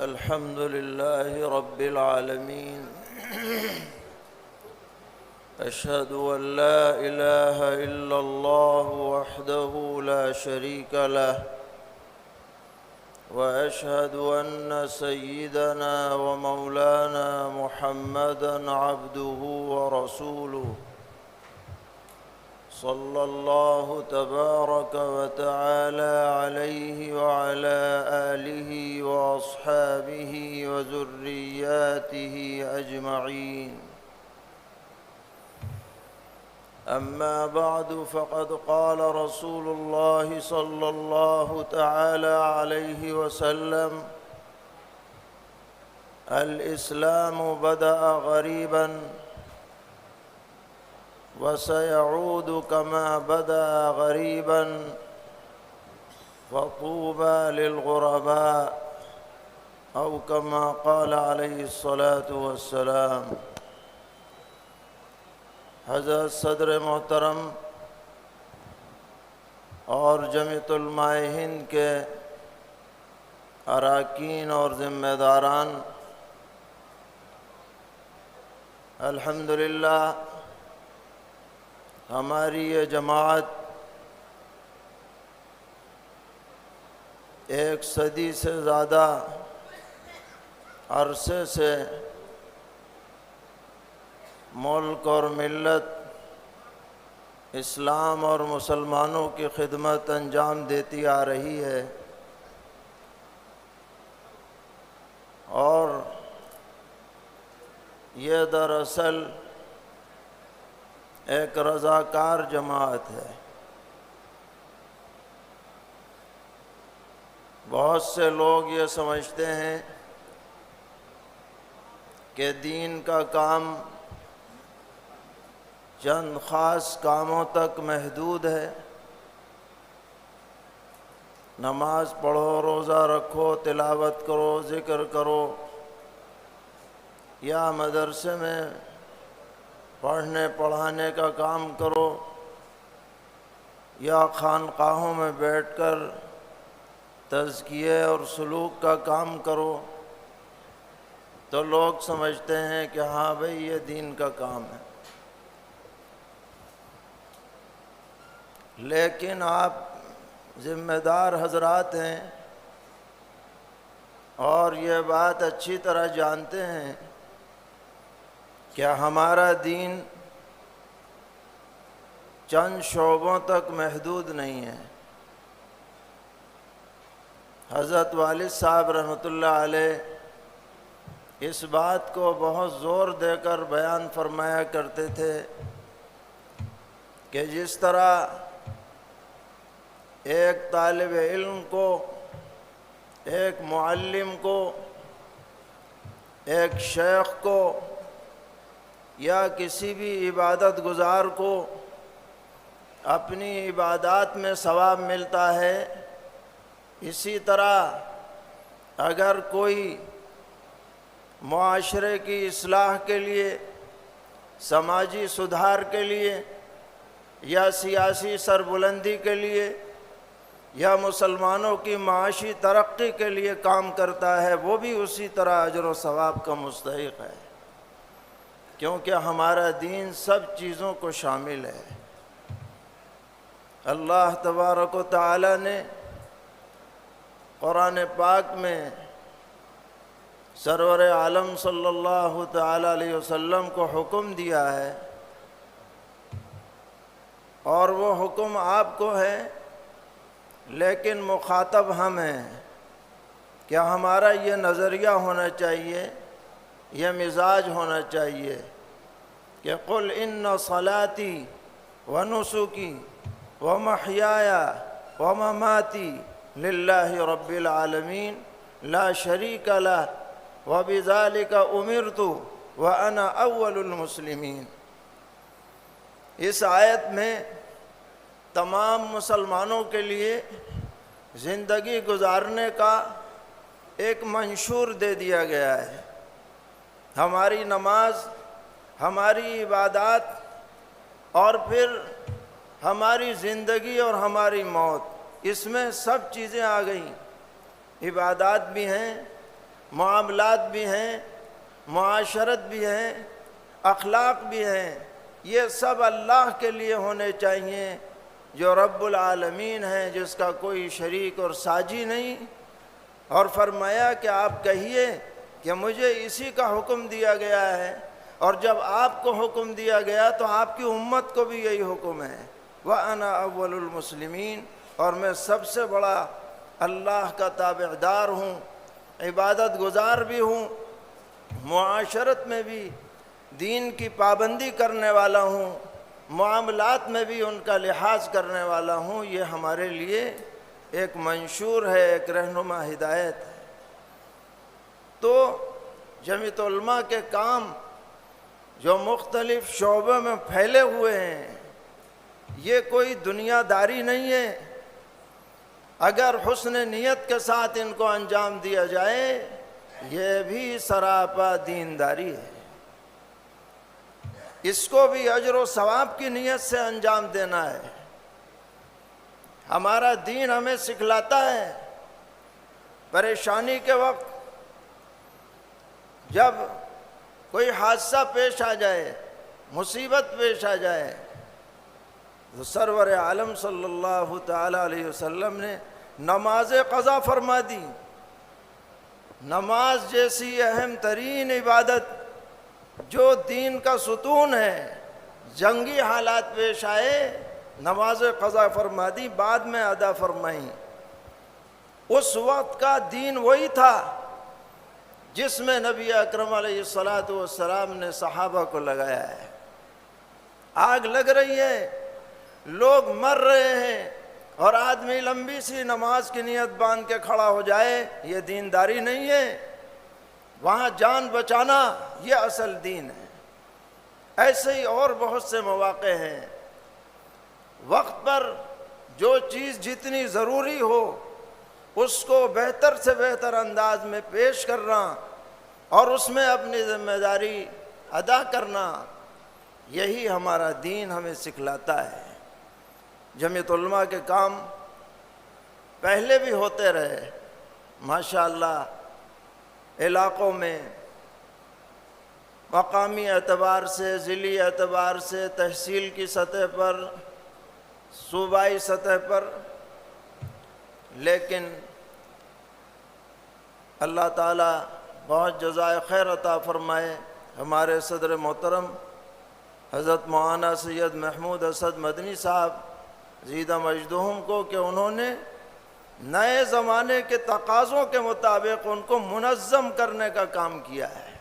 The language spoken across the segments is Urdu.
الحمد لله رب العالمين أشهد أن لا إله إلا الله وحده لا شريك له وأشهد أن سيدنا ومولانا محمدًا عبده ورسوله صلى الله تبارك وتعالى عليه وعلى آله وأصحابه وذرياته أجمعين. أما بعد، فقد قال رسول الله صلى الله تعالى عليه وسلم: الإسلام بدأ غريباً وسيعود كما بدأ غريباً فطوبى للغرباء، أو كما قال عليه الصلاة والسلام. حضرت صدر محترم اور جمعیت علماء ہند کے اراکین اور ذمہ داران، الحمدللہ ہماری یہ جماعت 1 صدی سے زیادہ عرصے سے ملک اور ملت اسلام اور مسلمانوں کی خدمت انجام دیتی آ رہی ہے، اور یہ دراصل ایک رضاکار جماعت ہے. بہت سے لوگ یہ سمجھتے ہیں کہ دین کا کام چند خاص کاموں تک محدود ہے. نماز پڑھو، روزہ رکھو، تلاوت کرو، ذکر کرو، یا مدرسے میں پڑھنے پڑھانے کا کام کرو، یا خانقاہوں میں بیٹھ کر تزکیے اور سلوک کا کام کرو. تو لوگ سمجھتے ہیں کہ ہاں بھئی یہ دین کا کام ہے. لیکن آپ ذمہ دار حضرات ہیں اور یہ بات اچھی طرح جانتے ہیں کہ ہمارا دین چند شعبوں تک محدود نہیں ہے. حضرت والد صاحب رحمۃ اللہ علیہ اس بات کو بہت زور دے کر بیان فرمایا کرتے تھے کہ جس طرح ایک طالب علم کو، ایک معلم کو، ایک شیخ کو یا کسی بھی عبادت گزار کو اپنی عبادات میں ثواب ملتا ہے، اسی طرح اگر کوئی معاشرے کی اصلاح کے لیے، سماجی سدھار کے لیے، یا سیاسی سربلندی کے لیے، یا مسلمانوں کی معاشی ترقی کے لیے کام کرتا ہے، وہ بھی اسی طرح اجر و ثواب کا مستحق ہے، کیونکہ ہمارا دین سب چیزوں کو شامل ہے. اللہ تبارک و تعالی نے قرآن پاک میں سرور عالم صلی اللہ تعالی علیہ وسلم کو حکم دیا ہے، اور وہ حکم آپ کو ہے، لیکن مخاطب ہم ہیں. کیا ہمارا یہ نظریہ ہونا چاہیے، یہ مزاج ہونا چاہیے کہ قل ان صلاتی ونسکی ومحیای ومماتی للہ رب العالمین لا شریک لہ وبذالک امرت وانا اول المسلمین. اس آیت میں تمام مسلمانوں کے لیے زندگی گزارنے کا ایک منشور دے دیا گیا ہے. ہماری نماز، ہماری عبادات، اور پھر ہماری زندگی اور ہماری موت، اس میں سب چیزیں آ گئیں. عبادات بھی ہیں، معاملات بھی ہیں، معاشرت بھی ہیں، اخلاق بھی ہیں، یہ سب اللہ کے لیے ہونے چاہیے جو رب العالمین ہے، جس کا کوئی شریک اور ساجی نہیں۔ اور فرمایا کہ آپ کہیے کہ مجھے اسی کا حکم دیا گیا ہے، اور جب آپ کو حکم دیا گیا تو آپ کی امت کو بھی یہی حکم ہے، وَأَنَا أَوَّلُ الْمُسْلِمِينَ، اور میں سب سے بڑا اللہ کا تابعدار ہوں، عبادت گزار بھی ہوں، معاشرت میں بھی دین کی پابندی کرنے والا ہوں، معاملات میں بھی ان کا لحاظ کرنے والا ہوں۔ یہ ہمارے لیے ایک منشور ہے، ایک رہنما ہدایت ہے۔ تو جمعیت علماء کے کام جو مختلف شعبوں میں پھیلے ہوئے ہیں، یہ کوئی دنیا داری نہیں ہے۔ اگر حسن نیت کے ساتھ ان کو انجام دیا جائے، یہ بھی سراپا دینداری ہے۔ اس کو بھی اجر و ثواب کی نیت سے انجام دینا ہے۔ ہمارا دین ہمیں سکھلاتا ہے، پریشانی کے وقت جب کوئی حادثہ پیش آ جائے، مصیبت پیش آ جائے، تو سرور عالم صلی اللہ تعالی علیہ وسلم نے نماز قضا فرما دی۔ نماز جیسی اہم ترین عبادت جو دین کا ستون ہے، جنگی حالات پیش آئے، نماز قضا فرما دی، بعد میں ادا فرمائیں۔ اس وقت کا دین وہی تھا جس میں نبی اکرم علیہ السلام نے صحابہ کو لگایا ہے۔ آگ لگ رہی ہے، لوگ مر رہے ہیں، اور آدمی لمبی سی نماز کی نیت باندھ کے کھڑا ہو جائے، یہ دینداری نہیں ہے۔ وہاں جان بچانا یہ اصل دین ہے۔ ایسے ہی اور بہت سے مواقع ہیں، وقت پر جو چیز جتنی ضروری ہو اس کو بہتر سے بہتر انداز میں پیش کرنا اور اس میں اپنی ذمہ داری ادا کرنا، یہی ہمارا دین ہمیں سکھلاتا ہے۔ جمعیت علماء کے کام پہلے بھی ہوتے رہے، ماشاءاللہ علاقوں میں مقامی اعتبار سے، ضلعی اعتبار سے، تحصیل کی سطح پر، صوبائی سطح پر، لیکن اللہ تعالیٰ بہت جزائے خیر عطا فرمائے ہمارے صدر محترم حضرت مولانا سید محمود اسد مدنی صاحب زیدہ مجدہم کو، کہ انہوں نے نئے زمانے کے تقاضوں کے مطابق ان کو منظم کرنے کا کام کیا ہے۔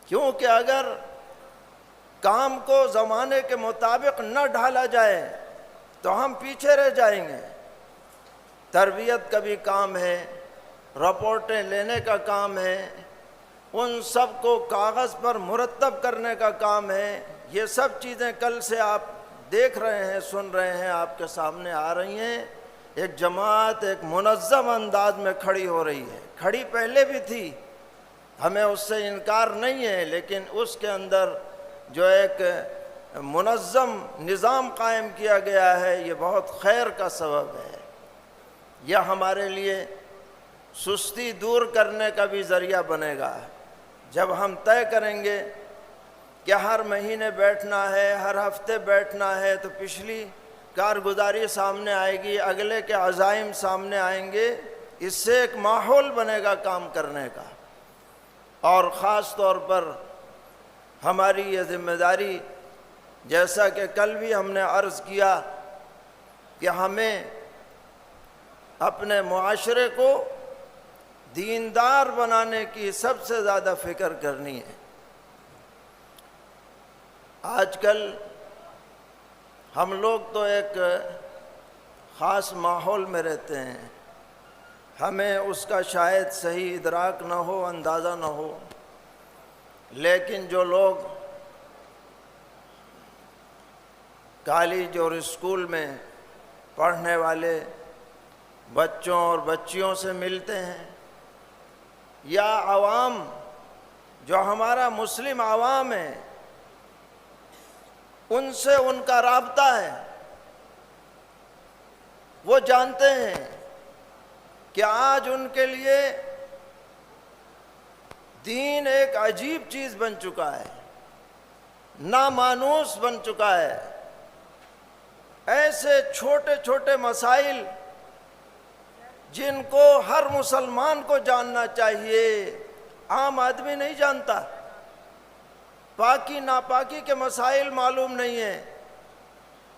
کیونکہ اگر کام کو زمانے کے مطابق نہ ڈھالا جائے تو ہم پیچھے رہ جائیں گے۔ تربیت کا بھی کام ہے، رپورٹیں لینے کا کام ہے، ان سب کو کاغذ پر مرتب کرنے کا کام ہے۔ یہ سب چیزیں کل سے آپ دیکھ رہے ہیں، سن رہے ہیں، آپ کے سامنے آ رہی ہیں۔ ایک جماعت ایک منظم انداز میں کھڑی ہو رہی ہے، کھڑی پہلے بھی تھی، ہمیں اس سے انکار نہیں ہے، لیکن اس کے اندر جو ایک منظم نظام قائم کیا گیا ہے، یہ بہت خیر کا سبب ہے۔ یہ ہمارے لیے سستی دور کرنے کا بھی ذریعہ بنے گا۔ جب ہم طے کریں گے کہ ہر مہینے بیٹھنا ہے، ہر ہفتے بیٹھنا ہے، تو پچھلی کارگزاری سامنے آئے گی، اگلے کے عزائم سامنے آئیں گے، اس سے ایک ماحول بنے گا کام کرنے کا۔ اور خاص طور پر ہماری یہ ذمہ داری، جیسا کہ کل بھی ہم نے عرض کیا، کہ ہمیں اپنے معاشرے کو دیندار بنانے کی سب سے زیادہ فکر کرنی ہے۔ آج کل ہم لوگ تو ایک خاص ماحول میں رہتے ہیں، ہمیں اس کا شاید صحیح ادراک نہ ہو، اندازہ نہ ہو، لیکن جو لوگ کالج اور اسکول میں پڑھنے والے بچوں اور بچیوں سے ملتے ہیں، یا عوام جو ہمارا مسلم عوام ہے، ان سے ان کا رابطہ ہے، وہ جانتے ہیں کہ آج ان کے لیے دین ایک عجیب چیز بن چکا ہے، نامانوس بن چکا ہے۔ ایسے چھوٹے چھوٹے مسائل جن کو ہر مسلمان کو جاننا چاہیے، عام آدمی نہیں جانتا۔ پاکی ناپاکی کے مسائل معلوم نہیں ہیں۔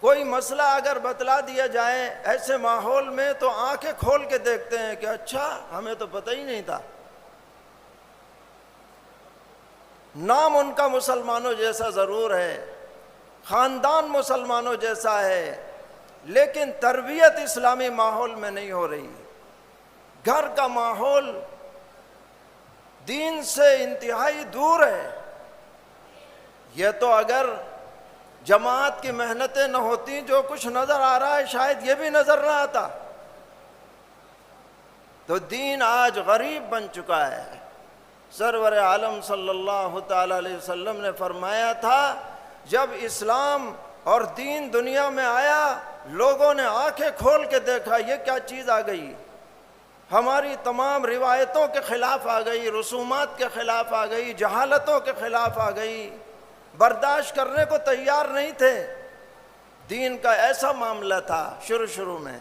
کوئی مسئلہ اگر بتلا دیا جائے ایسے ماحول میں تو آنکھیں کھول کے دیکھتے ہیں کہ اچھا ہمیں تو پتہ ہی نہیں تھا۔ نام ان کا مسلمانوں جیسا ضرور ہے، خاندان مسلمانوں جیسا ہے، لیکن تربیت اسلامی ماحول میں نہیں ہو رہی۔ گھر کا ماحول دین سے انتہائی دور ہے۔ یہ تو اگر جماعت کی محنتیں نہ ہوتی، جو کچھ نظر آ رہا ہے شاید یہ بھی نظر نہ آتا۔ تو دین آج غریب بن چکا ہے۔ سرور عالم صلی اللہ تعالی علیہ وسلم نے فرمایا تھا، جب اسلام اور دین دنیا میں آیا لوگوں نے آنکھیں کھول کے دیکھا یہ کیا چیز آ گئی، ہماری تمام روایتوں کے خلاف آ گئی، رسومات کے خلاف آ گئی، جہالتوں کے خلاف آ گئی، برداشت کرنے کو تیار نہیں تھے۔ دین کا ایسا معاملہ تھا شروع میں۔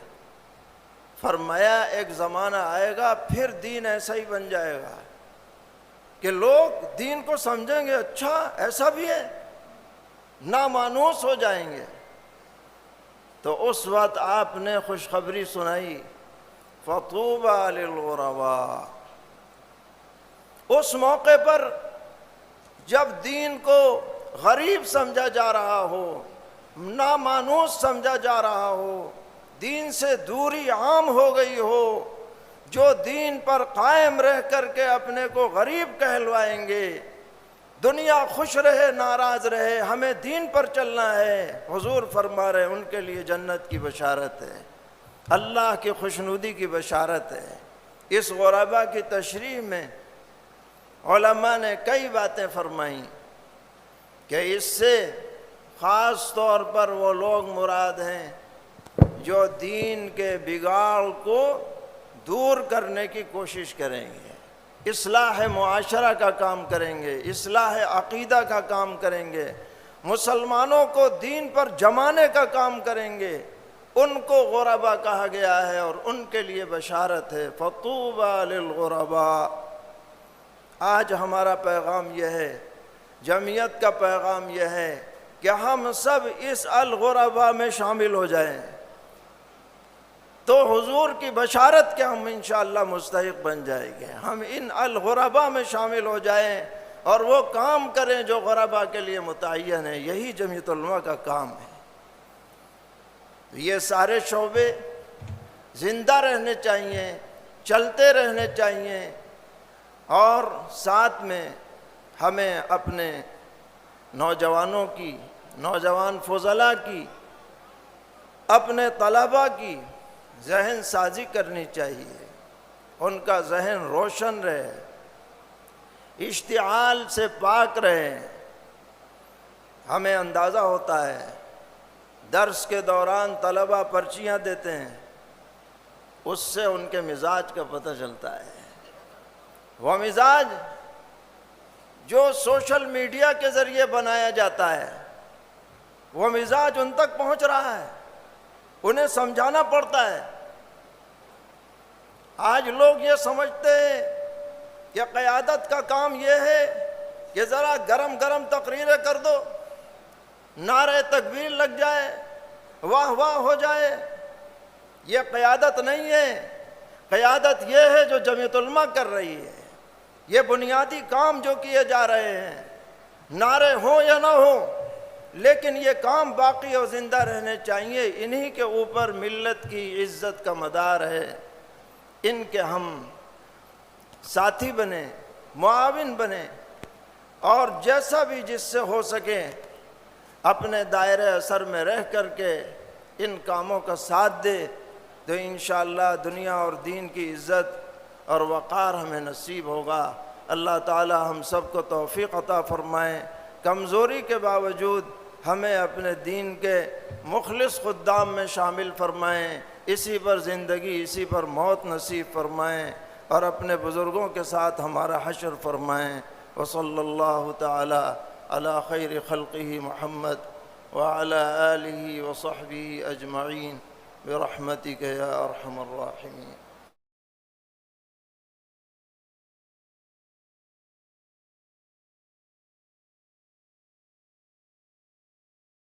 فرمایا ایک زمانہ آئے گا پھر دین ایسا ہی بن جائے گا کہ لوگ دین کو سمجھیں گے اچھا ایسا بھی ہے، نامانوس ہو جائیں گے۔ تو اس وقت آپ نے خوشخبری سنائی، فطوبى للغرباء۔ اس موقع پر جب دین کو غریب سمجھا جا رہا ہو، نامانوس سمجھا جا رہا ہو، دین سے دوری عام ہو گئی ہو، جو دین پر قائم رہ کر کے اپنے کو غریب کہلوائیں گے، دنیا خوش رہے ناراض رہے ہمیں دین پر چلنا ہے، حضور فرما رہے ان کے لیے جنت کی بشارت ہے، اللہ کی خوشنودی کی بشارت ہے۔ اس غربا کی تشریح میں علماء نے کئی باتیں فرمائیں کہ اس سے خاص طور پر وہ لوگ مراد ہیں جو دین کے بگاڑ کو دور کرنے کی کوشش کریں گے، اصلاح معاشرہ کا کام کریں گے، اصلاح عقیدہ کا کام کریں گے، مسلمانوں کو دین پر جمانے کا کام کریں گے، ان کو غربا کہا گیا ہے اور ان کے لیے بشارت ہے، فطوبى للغرباء۔ آج ہمارا پیغام یہ ہے، جمعیت کا پیغام یہ ہے کہ ہم سب اس الغرباء میں شامل ہو جائیں، تو حضور کی بشارت کے ہم انشاءاللہ مستحق بن جائیں گے۔ ہم ان الغرباء میں شامل ہو جائیں اور وہ کام کریں جو غرباء کے لیے متعین ہے، یہی جمعیت علماء کا کام ہے۔ یہ سارے شعبے زندہ رہنے چاہیے، چلتے رہنے چاہیے، اور ساتھ میں ہمیں اپنے نوجوانوں کی، نوجوان فضلاء کی، اپنے طلباء کی ذہن سازی کرنی چاہیے، ان کا ذہن روشن رہے، اشتعال سے پاک رہے۔ ہمیں اندازہ ہوتا ہے درس کے دوران طلباء پرچیاں دیتے ہیں، اس سے ان کے مزاج کا پتہ چلتا ہے۔ وہ مزاج جو سوشل میڈیا کے ذریعے بنایا جاتا ہے، وہ مزاج ان تک پہنچ رہا ہے، انہیں سمجھانا پڑتا ہے۔ آج لوگ یہ سمجھتے ہیں کہ قیادت کا کام یہ ہے کہ ذرا گرم گرم تقریریں کر دو، نعرے تکبیر لگ جائے، واہ واہ ہو جائے۔ یہ قیادت نہیں ہے، قیادت یہ ہے جو جمعیت علماء کر رہی ہے۔ یہ بنیادی کام جو کیے جا رہے ہیں، نعرے ہوں یا نہ ہوں، لیکن یہ کام باقی اور زندہ رہنے چاہیے۔ انہی کے اوپر ملت کی عزت کا مدار ہے، ان کے ہم ساتھی بنیں، معاون بنیں، اور جیسا بھی جس سے ہو سکے اپنے دائرہ اثر میں رہ کر کے ان کاموں کا ساتھ دے، تو انشاءاللہ دنیا اور دین کی عزت اور وقار ہمیں نصیب ہوگا۔ اللہ تعالی ہم سب کو توفیق عطا فرمائیں، کمزوری کے باوجود ہمیں اپنے دین کے مخلص خدام میں شامل فرمائیں، اسی پر زندگی اسی پر موت نصیب فرمائیں۔ اور اپنے بزرگوں کے ساتھ ہمارا حشر فرمائیں۔ وصلی اللہ تعالی علی خیر خلقہ محمد وعلی آلہ وصحبہ اجمعین برحمتک یا ارحم الراحمین۔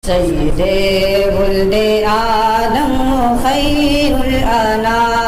سید ولد آدم خیر الانام